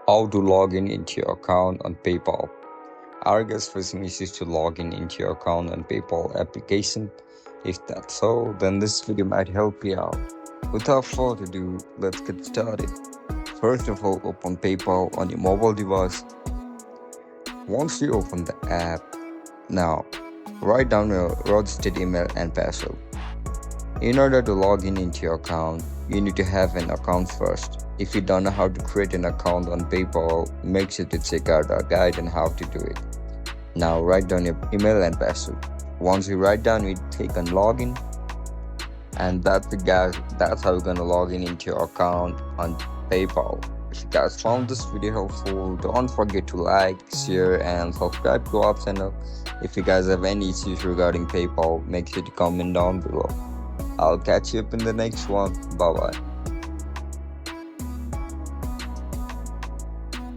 How to log in into your account on PayPal. Are you guys facing issues to log in into your account on PayPal application? If that's so, then this video might help you out. Without further ado, let's get started. First of all, open PayPal on your mobile device. Once you open the app, now write down your registered email and password. In order to log in into your account, you need to have an account first. If you don't know how to create an account on PayPal, make sure to check out our guide on how to do it. Now write down your email and password. Once you write down, you click on login, and that's it, guys. That's how you're gonna log in into your account on PayPal. If you guys found this video helpful, don't forget to like, share, and subscribe to our channel. If you guys have any issues regarding PayPal, make sure to comment down below. I'll catch you up in the next one. Bye bye.